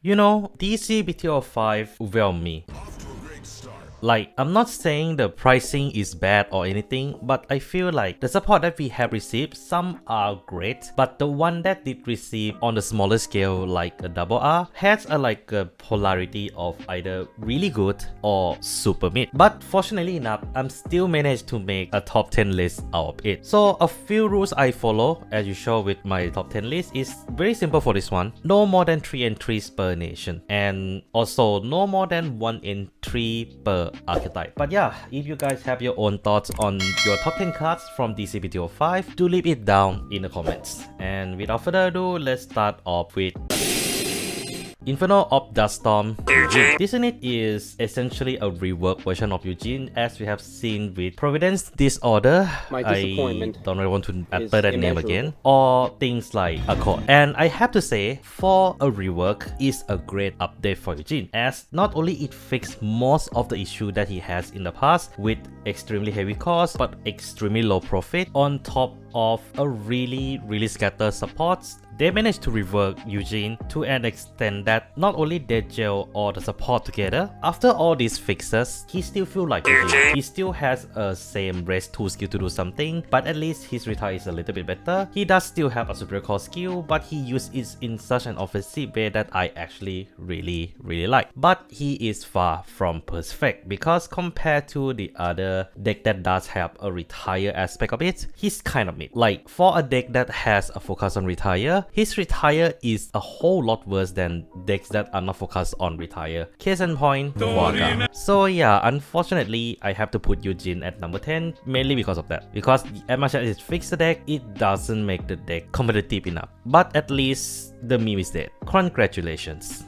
You know, DZBT05 overwhelmed me. Like, I'm not saying the pricing is bad or anything, but I feel like the support that we have received, some are great, but the one that did receive on the smaller scale like a double R has a polarity of either really good or super mid. But fortunately enough, I'm still managed to make a top 10 list out of it. So a few rules I follow as usual with my top 10 list is very simple for this one. No more than 3 entries per nation, and also no more than 1 entry per archetype. But yeah, if you guys have your own thoughts on your top 10 cards from DZBT05, do leave it down in the comments. And without further ado, let's start off with Inferno of Duststorm Eugene. This unit is essentially a reworked version of Eugene, as we have seen with Providence Disorder. My disappointment I don't really want to utter that name again. Or things like Accord. And I have to say, for a rework, is a great update for Eugene, as not only it fixed most of the issue that he has in the past with extremely heavy cost but extremely low profit, on top of a really scattered supports. They managed to rework Eugene to an extent that not only dead gel or the support together, after all these fixes, he still feels like Eugene. He still has a same race 2 skill to do something, but at least his retire is a little bit better. He does still have a superior core skill, but he uses it in such an offensive way that I actually really like. But he is far from perfect, because compared to the other deck that does have a retire aspect of it, he's kind of mid. Like, for a deck that has a focus on retire, his retire is a whole lot worse than decks that are not focused on retire. Case in point, Vanguard. So yeah, unfortunately, I have to put Eugene at number 10, mainly because of that. Because as much as it fixes the deck, it doesn't make the deck competitive enough. But at least the meme is dead. Congratulations.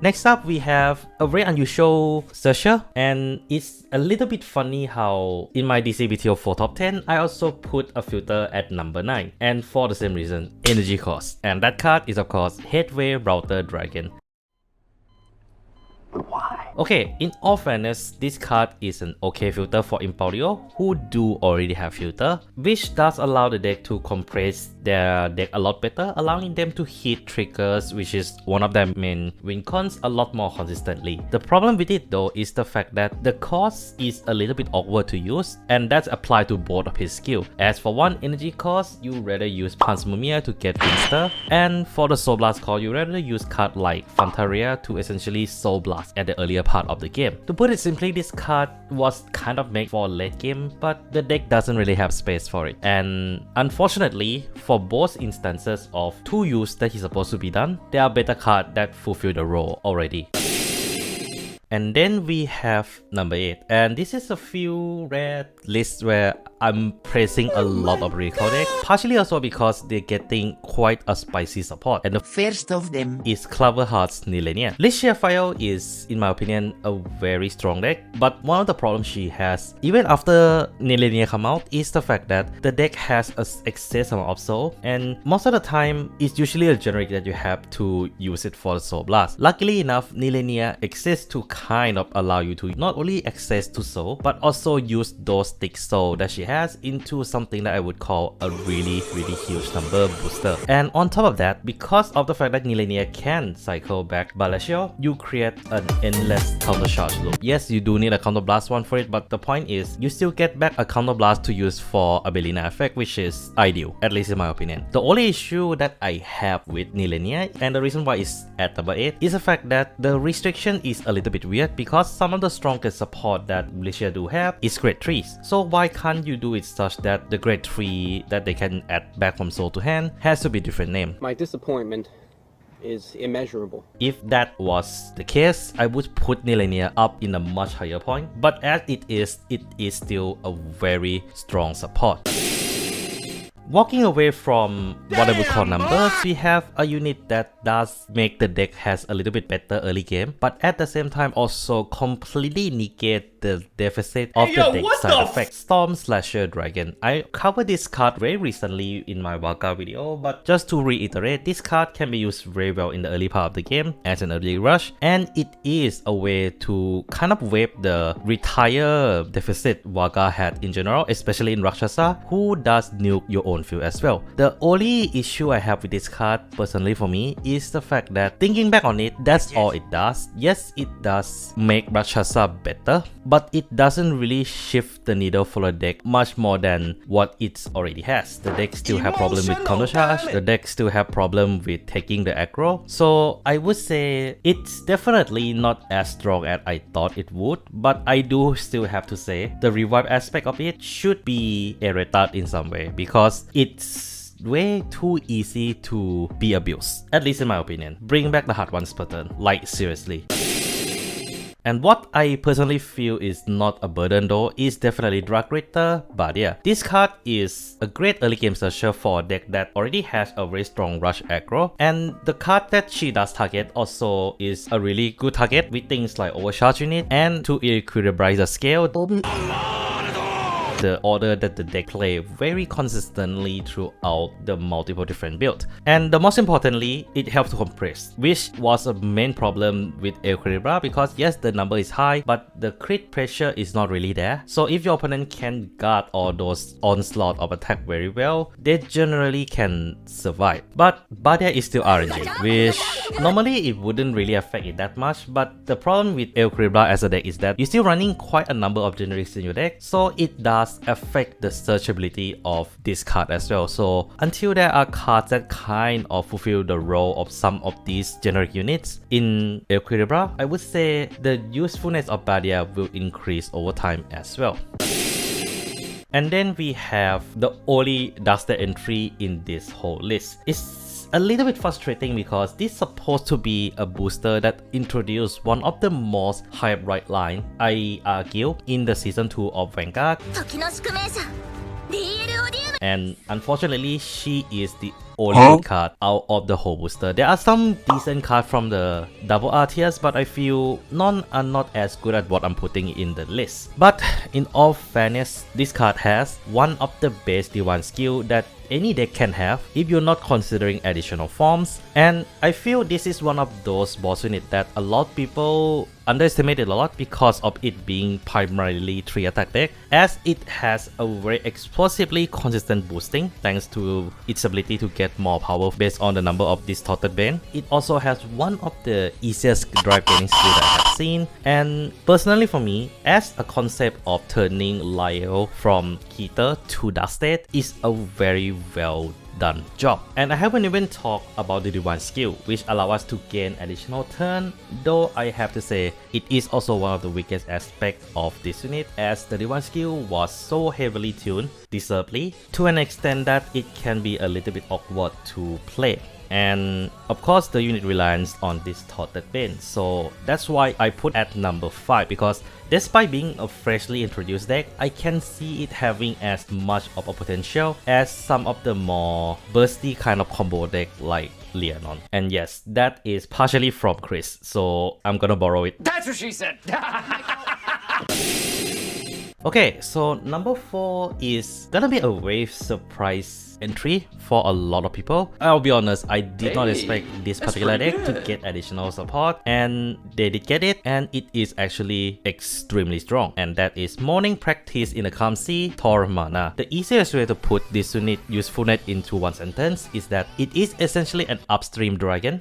Next up, we have a very unusual searcher, and it's a little bit funny how in my DZBT04 top 10, I also put a filter at number 9, and for the same reason, energy cost. And that card is of course Headway Router Dragon. Why? Okay, in all fairness, this card is an okay filter for Imperial who do already have filter, which does allow the deck to compress their deck a lot better, allowing them to hit triggers, which is one of their main win cons, a lot more consistently. The problem with it though is the fact that the cost is a little bit awkward to use, and that's applied to both of his skill. As for one energy cost, you rather use Panspermia to get Finster, and for the Soul Blast cost, you rather use card like Fantaria to essentially Soul Blast at the earlier part of the game. To put it simply, this card was kind of made for late game, but the deck doesn't really have space for it. And unfortunately, for both instances of 2 use that is supposed to be done, there are better cards that fulfill the role already. And then we have number 8, and this is a few rare lists where I'm praising a lot of recall deck, partially also because they're getting quite a spicy support, and the first of them is Cloverheart's Nelinea. Liael File is, in my opinion, a very strong deck, but one of the problems she has, even after Nelinea come out, is the fact that the deck has an excess amount of soul, and most of the time, it's usually a generic that you have to use it for the Soul Blast. Luckily enough, Nelinea exists to kind of allow you to not only access to soul, but also use those thick soul that she has into something that I would call a really huge number booster. And on top of that, because of the fact that Nelinea can cycle back Liael, you create an endless counter charge loop. Yes, you do need a counter blast one for it, but the point is you still get back a counter blast to use for a Belina effect, which is ideal, at least in my opinion. The only issue that I have with Nelinea, and the reason why it's at number 8, is the fact that the restriction is a little bit weird, because some of the strongest support that Liael do have is grade 3s. So why can't you do it such that the grade 3 that they can add back from soul to hand has to be different name? My disappointment is immeasurable. If that was the case, I would put Nelinea up in a much higher point, but as it is still a very strong support. Walking away from what I would call numbers, we have a unit that does make the deck has a little bit better early game, but at the same time also completely negate the deficit of the deck side effect. Storm Slasher Dragon. I covered this card very recently in my Vanguard video, but just to reiterate, this card can be used very well in the early part of the game as an early rush, and it is a way to kind of waive the retire deficit Vanguard had in general, especially in Rakshasa, who does nuke your own own field as well. The only issue I have with this card personally for me is the fact that thinking back on it, that's all it does. Yes, it does make Rakshasa better, but it doesn't really shift the needle for the deck much more than what it already has. The deck still have problem with counter charge, the deck still have problem with taking the aggro, so I would say it's definitely not as strong as I thought it would, but I do still have to say the revive aspect of it should be a retard in some way because it's way too easy to be abused, at least in my opinion. Bring back the hard ones pattern, like seriously. And what I personally feel is not a burden though is definitely Drag Ritter, but yeah, this card is a great early game searcher for a deck that already has a very strong rush aggro, and the card that she does target also is a really good target with things like overcharge unit and to equilibrate the scale. The order that the deck play very consistently throughout the multiple different builds. And the most importantly, it helps to compress, which was a main problem with Equilibra because yes, the number is high, but the crit pressure is not really there. So if your opponent can guard all those onslaught of attack very well, they generally can survive. But Badia is still RNG, which normally it wouldn't really affect it that much, but the problem with Equilibra as a deck is that you're still running quite a number of generics in your deck, so it does affect the searchability of this card as well. So until there are cards that kind of fulfill the role of some of these generic units in Equilibra, I would say the usefulness of Badia will increase over time as well. And then we have the only dusted entry in this whole list. It's a little bit frustrating because this is supposed to be a booster that introduced one of the most hype right line, I argue, in the season 2 of Vanguard. And unfortunately, she is the only card out of the whole booster. There are some decent cards from the double R tiers, but I feel none are not as good at what I'm putting in the list. But in all fairness, this card has one of the best D1 skill that any deck can have if you're not considering additional forms, and I feel this is one of those boss units that a lot of people underestimated a lot because of it being primarily 3 attack deck, as it has a very explosively consistent boosting thanks to its ability to get more power based on the number of distorted bane. It also has one of the easiest drive gaining skill that I have seen, and personally for me, as a concept of turning Liael from Keter to Dusted is a very well done job. And I haven't even talked about the Divine skill, which allow us to gain additional turn, though I have to say it is also one of the weakest aspects of this unit, as the Divine skill was so heavily tuned, deservedly, to an extent that it can be a little bit awkward to play. And of course the unit relies on distorted bane, so that's why I put at number 5, because despite being a freshly introduced deck, I can see it having as much of a potential as some of the more bursty kind of combo deck like Liael. And yes, that is partially from Chris, so I'm gonna borrow it. That's what she said! Okay, so number 4 is gonna be a wave surprise entry for a lot of people. I'll be honest, I did not expect this particular deck to get additional support, and they did get it, and it is actually extremely strong, and that is Morning Practice in a Calm Sea, Tormana. The easiest way to put this unit usefulness into one sentence is that it is essentially an upstream dragon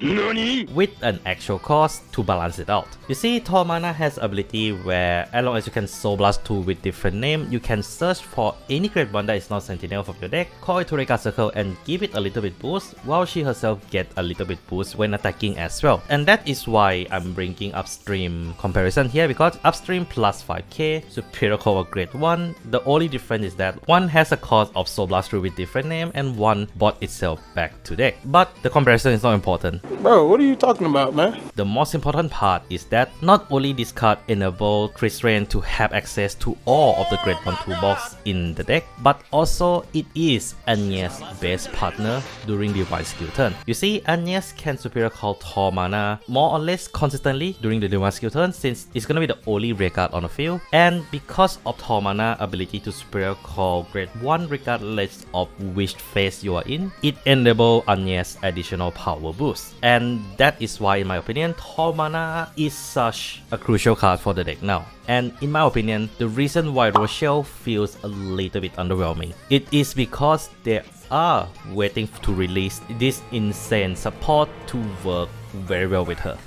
with an actual cost to balance it out. You see, Tormana has ability where as long as you can Soul Blast 2 with different name, you can search for any great one that is not Sentinel from your deck, call it to Regard Circle and give it a little bit boost, while she herself get a little bit boost when attacking as well. And that is why I'm bringing upstream comparison here, because upstream plus 5k, superior cover grade 1, the only difference is that one has a cost of Soul Blast 3 with different name and one bought itself back to deck. But the comparison is not important. Bro, what are you talking about, man? The most important part is that not only this card enable Krysrain to have access to all of the grade 1 toolbox in the deck, but also it is Anya's best partner during the Divine skill turn. You see, Agnes can superior call Tormana more or less consistently during the Divine skill turn, since it's gonna be the only rare card on the field, and because of Tormana ability to superior call grade 1 regardless of which phase you are in, it enables Agnes additional power boost. And that is why, in my opinion, Tormana is such a crucial card for the deck now. And in my opinion, the reason why Rochell feels a little bit underwhelming, it is because there are waiting to release this insane support to work very well with her.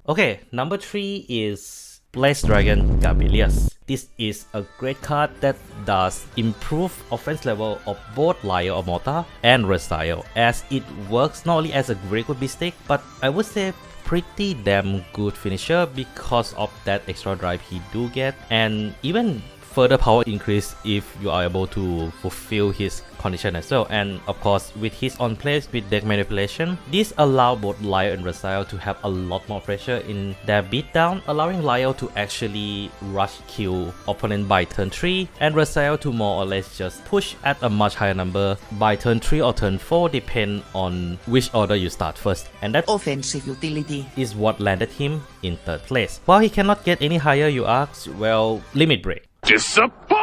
Okay, number 3 is Blaze Dragon Gabelius. This is a great card that does improve offense level of both Liael or Mortar and Rochell, as it works not only as a very good beatstick, but I would say pretty damn good finisher because of that extra drive he do get, and even further power increase if you are able to fulfill his condition as well. And of course, with his on plays with deck manipulation, this allow both Liael and Rochell to have a lot more pressure in their beatdown, allowing Liael to actually rush kill opponent by turn 3 and Rochell to more or less just push at a much higher number by turn 3 or turn 4, depend on which order you start first. And that offensive utility is what landed him in 3rd place. While he cannot get any higher, you ask, well, Limit Break. Disappointed!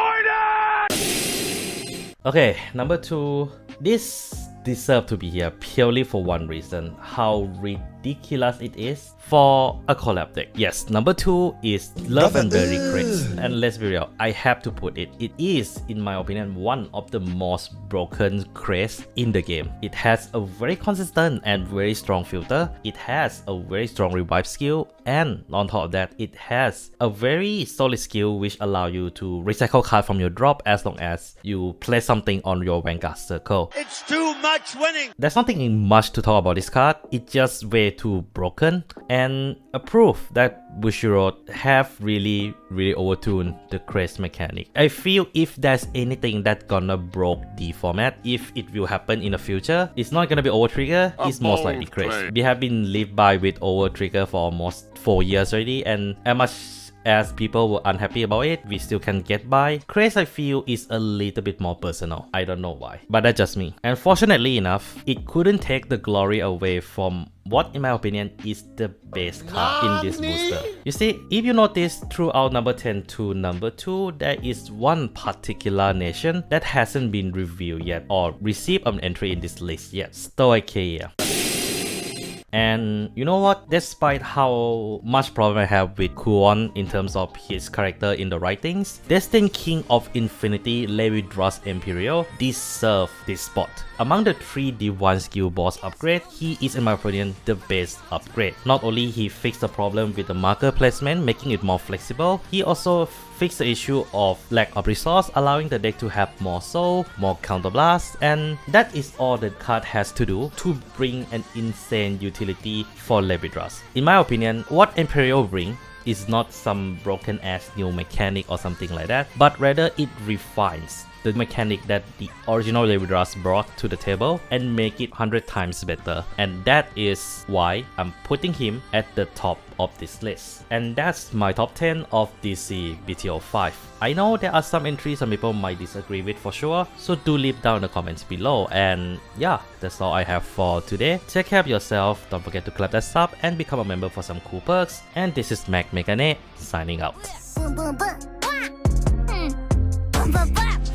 Okay, number 2. This deserves to be here purely for one reason: how ridiculous it is for a collab deck. Yes, number 2 is Legendary Crest, and let's be real, I have to put it. It is, in my opinion, one of the most broken Crest in the game. It has a very consistent and very strong filter. It has a very strong revive skill, and on top of that, it has a very solid skill which allow you to recycle card from your drop as long as you place something on your Vanguard circle. It's too much winning! There's nothing much to talk about this card. It's just way too broken, and a proof that Bushiroad have really overtuned the Crest mechanic. I feel if there's anything that gonna broke the format, if it will happen in the future, it's not gonna be over trigger, it's most likely Crest. We have been lived by with over trigger for almost 4 years already, and as much as people were unhappy about it, we still can get by. Crest, I feel, is a little bit more personal. I don't know why, but that's just me. And fortunately enough, it couldn't take the glory away from what, in my opinion, is the best card in this booster. You see, if you notice throughout number 10 to number 2, there is one particular nation that hasn't been revealed yet or received an entry in this list yet: Stoicheia. And you know what? Despite how much problem I have with Kuon in terms of his character in the writings, Destined King of Infinity Revidras Imperial deserves this spot. Among the 3 D1 skill boss upgrade, he is, in my opinion, the best upgrade. Not only he fixed the problem with the marker placement, making it more flexible, he also fixed the issue of lack of resource, allowing the deck to have more soul, more counterblast, and that is all the card has to do to bring an insane utility for Revidras. In my opinion, what Imperial bring is not some broken ass new mechanic or something like that, but rather it refines the mechanic that the original Revidras brought to the table and make it 100 times better. And that is why I'm putting him at the top of this list. And that's my top 10 of DZBT05. I know there are some entries some people might disagree with for sure, so do leave down in the comments below. And yeah, that's all I have for today. Take care of yourself, don't forget to clap that sub and become a member for some cool perks. And this is Mac Megane signing out. Boom, boom, boom. Boom, boom, boom.